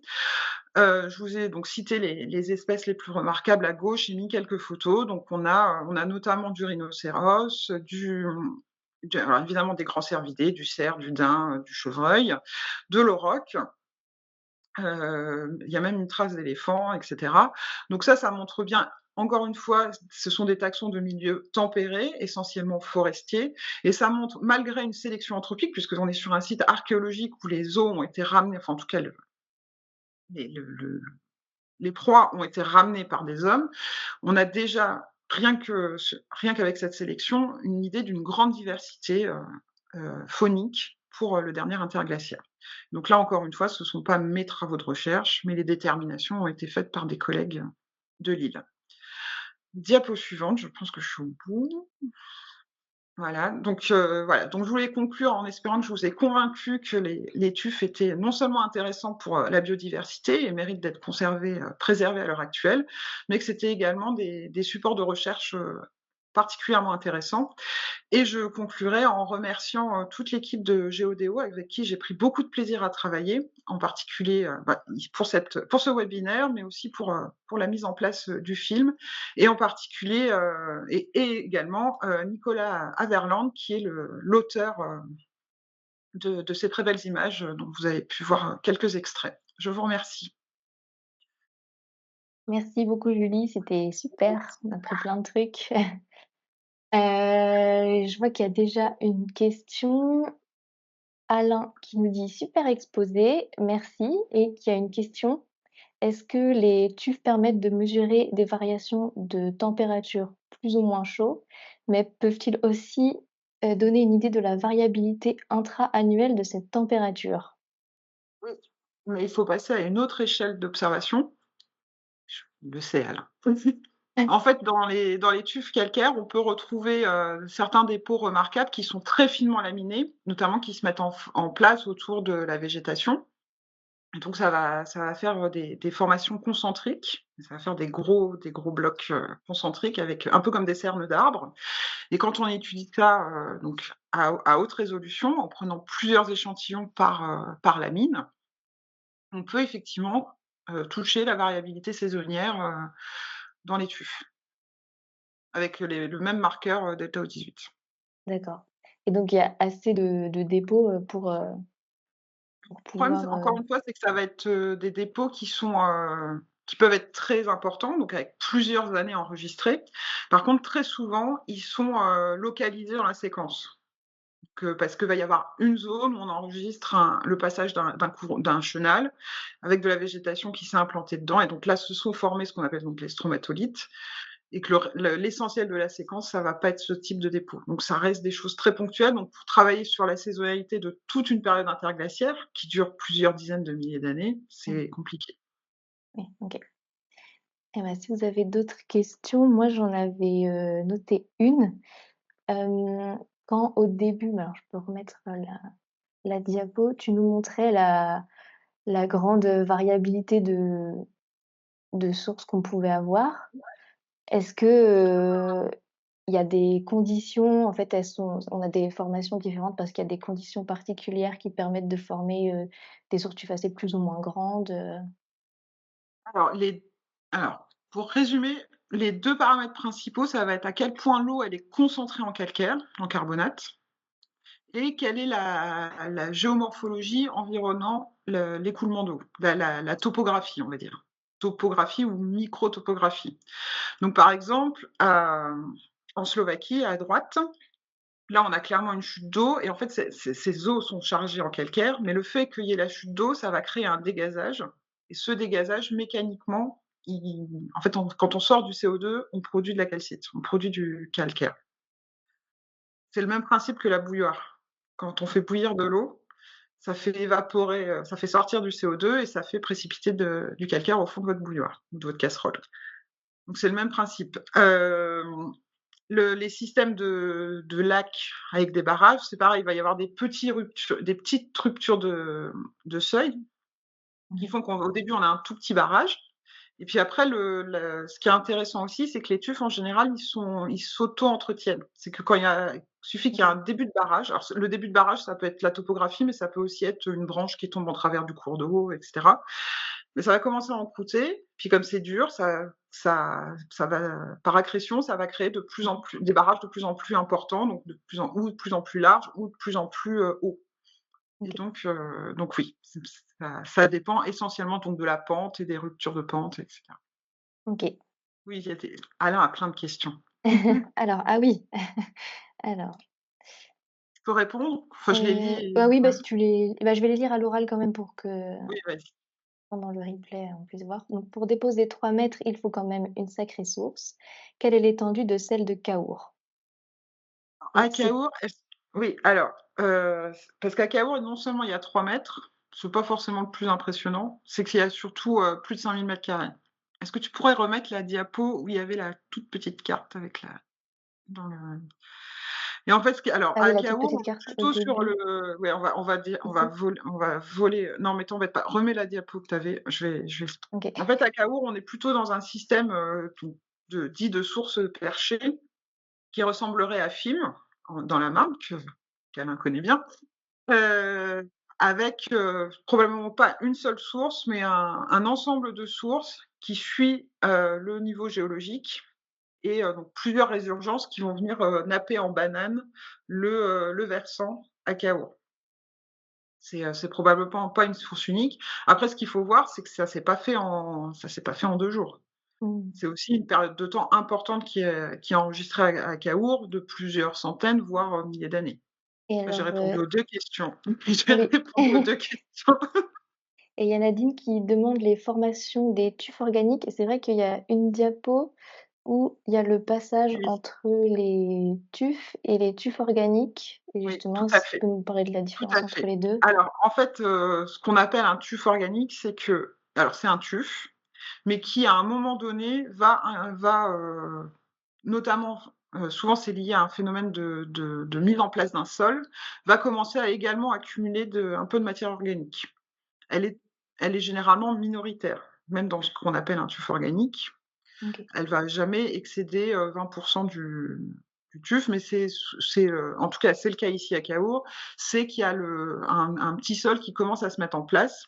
je vous ai donc cité les espèces les plus remarquables à gauche, j'ai mis quelques photos. Donc on a notamment du rhinocéros, alors évidemment des grands cervidés, du cerf, du daim, du chevreuil, de l'auroch. Il y a même une trace d'éléphant et cetera. Donc ça montre bien, encore une fois, ce sont des taxons de milieux tempérés, essentiellement forestiers et ça montre, malgré une sélection anthropique, puisqu'on est sur un site archéologique où les os ont été ramenés, enfin en tout cas les proies ont été ramenées par des hommes, on a déjà, rien qu'avec cette sélection, une idée d'une grande diversité, faunique pour, le dernier interglaciaire. Donc là, encore une fois, ce ne sont pas mes travaux de recherche, mais les déterminations ont été faites par des collègues de Lille. Diapo suivante, je pense que je suis au bout. Voilà, donc je voulais conclure en espérant que je vous ai convaincu que les tufs étaient non seulement intéressants pour, la biodiversité et méritent d'être conservés, préservés à l'heure actuelle, mais que c'était également des supports de recherche, particulièrement intéressants. Et je conclurai en remerciant, toute l'équipe de Géodéo avec qui j'ai pris beaucoup de plaisir à travailler, en particulier, pour ce webinaire, mais aussi pour la mise en place, du film et en particulier, et également, Nicolas Haverland qui est l'auteur, de ces très belles images, dont vous avez pu voir, quelques extraits. Je vous remercie. Merci beaucoup Julie, c'était super, on a appris plein de trucs. Je vois qu'il y a déjà une question. Alain qui nous dit: «Super exposé, merci» et qui a une question: «Est-ce que les TÜV permettent de mesurer des variations de température plus ou moins chaud, mais peuvent-ils aussi, donner une idée de la variabilité intra-annuelle de cette température?» Oui, mais il faut passer à une autre échelle d'observation. Je le sais, Alain. En fait, dans les tuffes calcaires, on peut retrouver, certains dépôts remarquables qui sont très finement laminés, notamment qui se mettent en place autour de la végétation. Et donc ça va faire, des formations concentriques, ça va faire des gros blocs, concentriques avec un peu comme des cernes d'arbres. Et quand on étudie ça, donc à haute résolution, en prenant plusieurs échantillons par lamine, on peut effectivement, toucher la variabilité saisonnière, dans les tufs, avec le même marqueur, delta O18. D'accord et donc il y a assez de dépôts, pour Le problème, c'est pouvoir, encore une fois, c'est que ça va être, des dépôts qui peuvent être très importants, donc avec plusieurs années enregistrées. Par contre, très souvent, ils sont, localisés dans la séquence. Parce qu'il va y avoir une zone où on enregistre le passage d'un chenal avec de la végétation qui s'est implantée dedans et donc là, se sont formés ce qu'on appelle donc les stromatolites et que l'essentiel de la séquence, ça va pas être ce type de dépôt. Donc ça reste des choses très ponctuelles. Donc pour travailler sur la saisonnalité de toute une période interglaciaire qui dure plusieurs dizaines de milliers d'années, mmh, c'est compliqué. oui, OK. Et bah, si vous avez d'autres questions, moi j'en avais, noté une. Quand au début, alors je peux remettre, la diapo, tu nous montrais la grande, variabilité de sources qu'on pouvait avoir. Est-ce que, il y a des conditions, en fait, on a des formations différentes parce qu'il y a des conditions particulières qui permettent de former, des sources surfacées plus ou moins grandes, Alors les alors pour résumer, les 2 paramètres principaux, ça va être à quel point l'eau, elle est concentrée en calcaire, en carbonate. Et quelle est la géomorphologie environnant l'écoulement d'eau? La topographie, on va dire. Topographie ou microtopographie. Donc par exemple, en Slovaquie, à droite, là, on a clairement une chute d'eau et en fait, ces eaux sont chargées en calcaire, mais le fait qu'il y ait la chute d'eau, ça va créer un dégazage et ce dégazage, mécaniquement, en fait, quand on sort du CO2, on produit de la calcite, on produit du calcaire. C'est le même principe que la bouilloire. Quand on fait bouillir de l'eau, ça fait évaporer, ça fait sortir du CO2 et ça fait précipiter du calcaire au fond de votre bouilloire ou de votre casserole. Donc c'est le même principe. Les systèmes de lacs avec des barrages, c'est pareil, il va y avoir des petites ruptures de seuil qui mmh. font qu'au début, on a un tout petit barrage et puis après ce qui est intéressant aussi, c'est que les tufs en général, ils s'auto-entretiennent. C'est que quand il suffit qu'il y ait un début de barrage, alors le début de barrage, ça peut être la topographie, mais ça peut aussi être une branche qui tombe en travers du cours d'eau et cetera. Mais ça va commencer à encrouter, puis comme c'est dur, ça va par accrétion, ça va créer de plus en plus des barrages de plus en plus importants, donc de plus en plus larges ou de plus en plus, hauts. Et OK. donc oui, ça dépend essentiellement donc de la pente et des ruptures de pente et cetera. OK. Oui, il y a des Alain a plein de questions. Alors ah oui, alors, Je peux répondre? Enfin, je les lis et bah, oui, bah, si tu les bah, je vais les lire à l'oral quand même pour que oui, vas-y. pendant le replay, on puisse voir. Donc pour déposer 3 mètres, il faut quand même une sacrée source. Quelle est l'étendue de celle de Caour? À Donc c'est Caour, oui, alors, parce qu'à Caour, non seulement il y a 3 mètres, c'est pas forcément le plus impressionnant, c'est qu'il y a surtout, plus de 5 000 m². Est-ce que tu pourrais remettre la diapo où il y avait la toute petite carte avec la dans le et en fait, alors ah oui, à la toute Caour, on petite est carte au plutôt sur début, ouais, ici? on va voler non, mais t'embête pas, remets la diapo que tu avais, OK. en fait, à Caour, on est plutôt dans un système, donc dit de sources perchées qui ressemblerait à Film, dans la Marne, qu'Alain connaît bien, avec, probablement pas une seule source, mais un ensemble de sources qui suit, le niveau géologique et donc plusieurs résurgences qui vont venir, napper en banane le versant à Cahors. C'est probablement pas une source unique. Après ce qu'il faut voir, c'est que ça s'est pas fait en 2 jours. Mmh. C'est aussi une période de temps importante qui est enregistrée à Caours de plusieurs centaines, voire, milliers d'années. Et J'ai alors, répondu aux 2 questions. J'ai oui. répondu aux 2 questions. Et il y a Nadine qui demande les formations des tufs organiques et c'est vrai qu'il y a une diapo où il y a le passage Oui, entre les tufs et les tufs organiques et oui, tout justement, à si tu fait, peux nous parler de la tout différence à entre fait. les 2? Alors, en fait, ce qu'on appelle un tuf organique, c'est que alors c'est un tuf, mais qui à un moment donné notamment, souvent c'est lié à un phénomène de mise en place d'un sol, va commencer à également accumuler un peu de matière organique. Elle est elle est généralement minoritaire, même dans ce qu'on appelle un tuf organique. OK. Elle va jamais excéder, 20 du tuf, mais en tout cas, c'est le cas ici à Cahors, c'est qu'il y a un petit sol qui commence à se mettre en place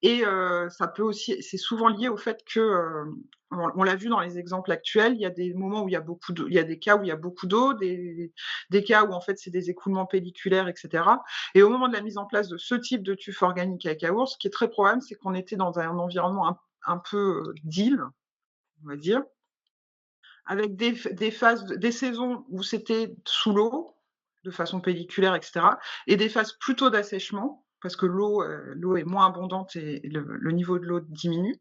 et ça peut aussi c'est souvent lié au fait que, on l'a vu dans les exemples actuels, il y a des moments où il y a beaucoup d'eau il y a des cas où il y a beaucoup d'eau, des cas où en fait c'est des écoulements pelliculaires et cetera et au moment de la mise en place de ce type de tuf organique à Cahors, ce qui est très probable, c'est qu'on était dans un environnement un peu, d'île, on va dire, avec des phases des saisons où c'était sous l'eau, de façon pelliculaire et cetera et des phases plutôt d'assèchement, parce que l'eau est moins abondante et le niveau de l'eau diminue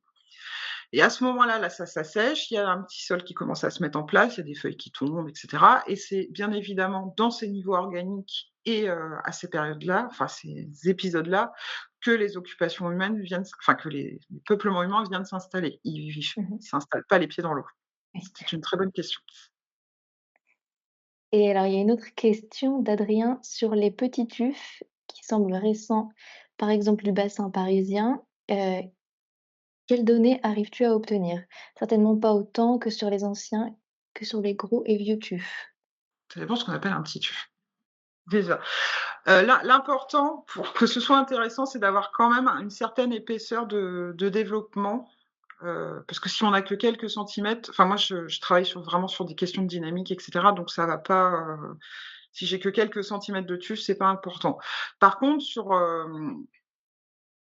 et à ce moment-là, là, ça s'assèche, il y a un petit sol qui commence à se mettre en place, il y a des feuilles qui tombent et cetera et c'est bien évidemment dans ces niveaux organiques et à ces périodes-là, enfin ces épisodes-là, que les occupations humaines viennent enfin que les peuplements humains viennent s'installer. Ils Mmh. s'installent pas les pieds dans l'eau. Oui. C'est une très bonne question. Et alors, il y a une autre question d'Adrien sur les petits tufs qui semblent récents, par exemple du bassin parisien. Heu, Quelles données arrives-tu à obtenir? Certainement pas autant que sur les anciens, que sur les gros et vieux tufs. Ça dépend ce qu'on appelle un petit tuf. Déjà, l'important pour que ce soit intéressant, c'est d'avoir quand même une certaine épaisseur de développement, parce que si on a que quelques centimètres enfin moi je travaille vraiment sur des questions de dynamique et cetera, donc ça va pas, si j'ai que quelques centimètres de tuf, c'est pas important. Par contre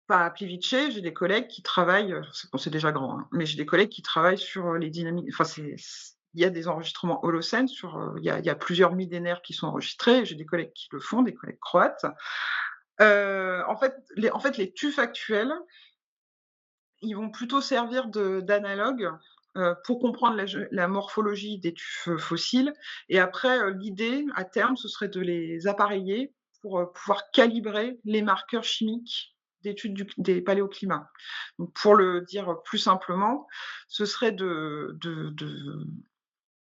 pas à Plivice, j'ai des collègues qui travaillent, c'est déjà grand, hein, mais j'ai des collègues qui travaillent sur, les dynamiques enfin il y a des enregistrements Holocène il y a plusieurs millénaires qui sont enregistrés. J'ai des collègues qui le font, des collègues croates. En fait, les tufs actuels, ils vont plutôt servir d'analogue, pour comprendre la morphologie des tufs, fossiles et après, l'idée à terme, ce serait de les appareiller pour, pouvoir calibrer les marqueurs chimiques des paléoclimats. Donc pour le dire, plus simplement, ce serait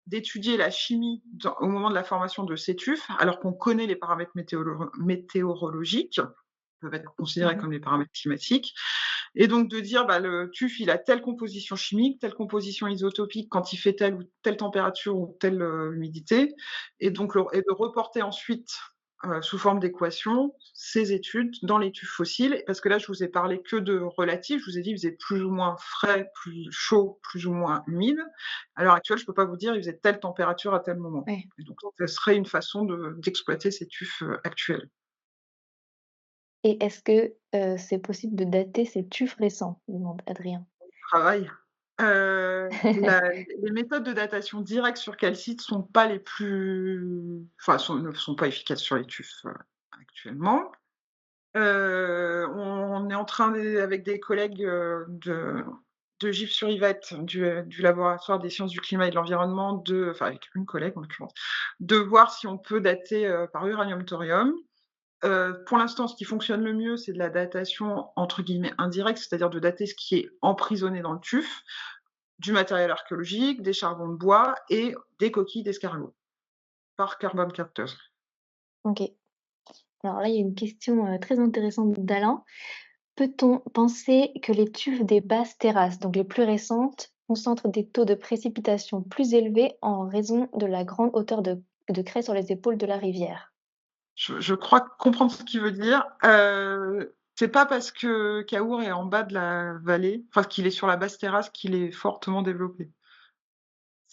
d'étudier la chimie au moment de la formation de ces tufs, alors qu'on connaît les paramètres météorologiques, peuvent être considérés Mmh. comme les paramètres climatiques et donc de dire, bah, le tuf, il a telle composition chimique, telle composition isotopique quand il fait telle ou telle température ou telle, humidité et de reporter ensuite, sous forme d'équation, ces études dans les tufs fossiles. Parce que là, je vous ai parlé que de relatifs, je vous ai dit: «Il faisait plus ou moins frais, plus chaud, plus ou moins humide». À l'heure actuelle, je peux pas vous dire: «Il faisait telle température à tel moment» Ouais. et donc ça serait une façon d'exploiter ces tufs, actuels. Et est-ce que, c'est possible de dater ces tufs récents? Demande Adrien. Travail. Les méthodes de datation directe sur calcite sont pas les plus enfin, ne sont pas efficaces sur les tufs, actuellement. On est en train avec des collègues, de Gif-sur-Yvette, du laboratoire des sciences du climat et de l'environnement enfin avec une collègue en l'occurrence, de voir si on peut dater, par uranium-thorium. Pour l'instant, ce qui fonctionne le mieux, c'est de la datation entre guillemets «indirecte», c'est-à-dire de dater ce qui est emprisonné dans le tuf, du matériel archéologique, des charbons de bois et des coquilles d'escargots, par carbone capteuse. OK. Alors là, il y a une question, très intéressante d'Alain. Peut-on penser que les tufs des basses terrasses, donc les plus récentes, concentrent des taux de précipitation plus élevés en raison de la grande hauteur de craie sur les épaules de la rivière? Je crois comprendre ce qu'il veut dire. C'est pas parce que Caours est en bas de la vallée, enfin qu'il est sur la basse terrasse qu'il est fortement développé. OK.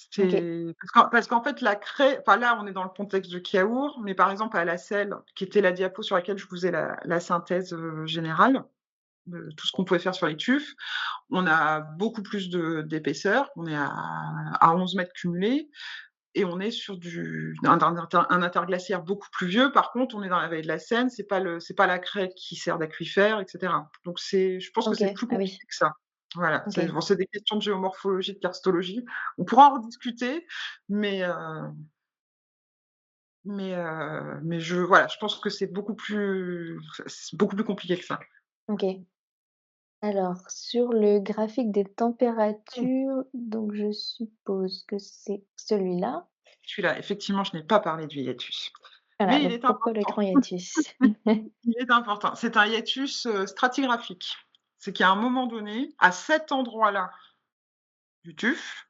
C'est parce qu'en fait la craie enfin là, on est dans le contexte de Caours, mais par exemple à La Selle, qui était la diapo sur laquelle je vous faisais la synthèse, générale, de tout ce qu'on pouvait faire sur les tufs. On a beaucoup plus d'épaisseur, on est à 11 mètres cumulés et on est sur un interglaciaire beaucoup plus vieux. Par contre, on est dans la vallée de la Seine, c'est pas la Craie qui sert d'aquifère, et cetera. Donc je pense que c'est OK. plus Ah compliqué oui. que ça. Voilà, OK. c'est des questions de géomorphologie, de karstologie. On pourra en rediscuter, mais je pense que c'est beaucoup plus compliqué que ça. OK. Alors, sur le graphique des Mmh. températures, donc je suppose que c'est celui-là. Celui-là, effectivement, je n'ai pas parlé du hiatus, Voilà, mais il donc est pourquoi le important. grand hiatus? Il est important. C'est un hiatus, stratigraphique. C'est qu'à un moment donné, à cet endroit-là du tuf,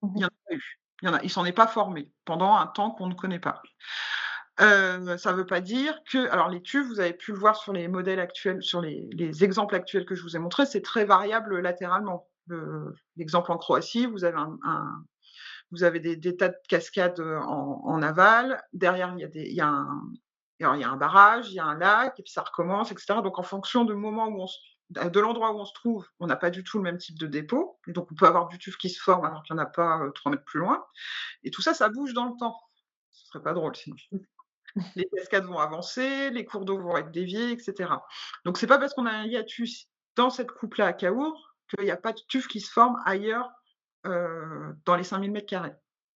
il y en a Mmh. pas eu. Il s'en est pas formé pendant un temps qu'on ne connaît pas. Ça veut pas dire que alors les tufs, vous avez pu le voir sur les modèles actuels, sur les exemples actuels que je vous ai montrés, c'est très variable, latéralement. L'exemple en Croatie, vous avez des tas de cascades, en aval. Derrière, il y a un barrage, il y a un lac et puis ça recommence et cetera. Donc en fonction du moment où de l'endroit où on se trouve, on n'a pas du tout le même type de dépôt et donc on peut avoir du tuf qui se forme alors qu'il y en a pas, 3 mètres plus loin et tout ça, ça bouge dans le temps. Ce serait pas drôle sinon. Les cascades vont avancer, les cours d'eau vont être déviés et cetera. Donc c'est pas parce qu'on a un hiatus dans cette coupe-là à Caours qu'il y a pas de tuf qui se forme ailleurs, dans les 5 000 m².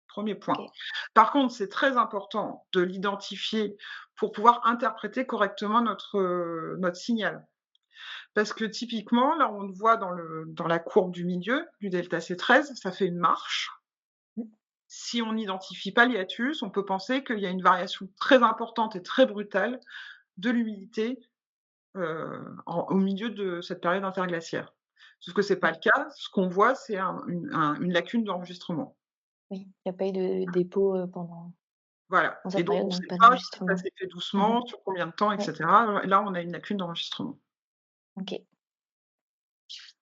Premier point. OK. Par contre, c'est très important de l'identifier pour pouvoir interpréter correctement notre signal. Parce que typiquement, là, on le voit dans la courbe du milieu, du delta C13, ça fait une marche. Mmh. Si on n'identifie pas l'hiatus, on peut penser qu'il y a une variation très importante et très brutale de l'humidité, au milieu de cette période interglaciaire. Sauf que c'est pas Oui, le cas. Ce qu'on voit, c'est une lacune d'enregistrement. oui, il y a pas eu de dépôt, Voilà pendant et cette donc période, on donc sait pas pas si ça d'enregistrement. s'est fait Mmh. doucement, sur combien de temps et Oui, cetera. Là, on a une lacune d'enregistrement. OK.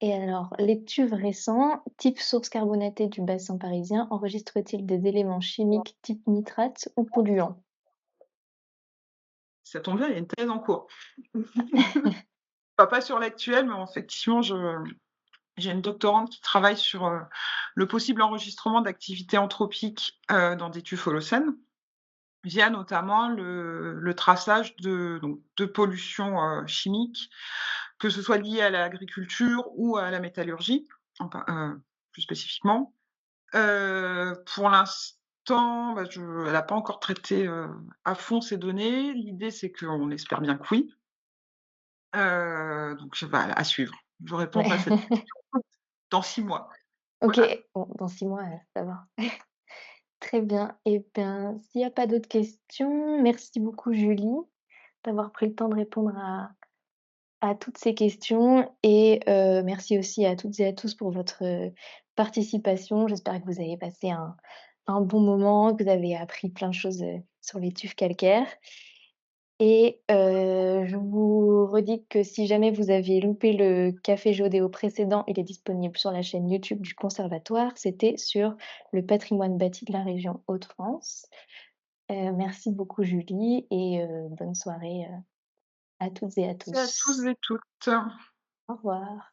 Et alors, les cuves récents, type source carbonatée du bassin parisien, enregistrent-ils des éléments chimiques type nitrate ou polluants? Ça tombe bien, il y a une thèse en cours. Pas sur l'actuel, mais effectivement, j'ai une doctorante qui travaille sur, le possible enregistrement d'activités anthropiques, dans des tufs holocènes, via notamment le traçage de pollutions, chimiques, que ce soit liées à l'agriculture ou à la métallurgie, plus spécifiquement. Pour l'instant, elle a pas encore traité, à fond ces données. L'idée, c'est qu'on espère bien que oui. Donc à suivre. Je répondrai à cette question dans 6 mois. OK, Voilà. bon, dans 6 mois, ça va. Très bien. Et bien, s'il y a pas d'autres questions, merci beaucoup Julie, d'avoir pris le temps de répondre à toutes ces questions et merci aussi à toutes et à tous pour votre, participation. J'espère que vous avez passé un bon moment, que vous avez appris plein de choses, sur les tufs calcaires et je vous redis que si jamais vous aviez loupé le café Géodéo précédent, il est disponible sur la chaîne YouTube du conservatoire. C'était sur le patrimoine bâti de la région Hauts-de-France. Merci beaucoup Julie et bonne soirée, à toutes et à Merci à tous tous. et toutes. Au revoir.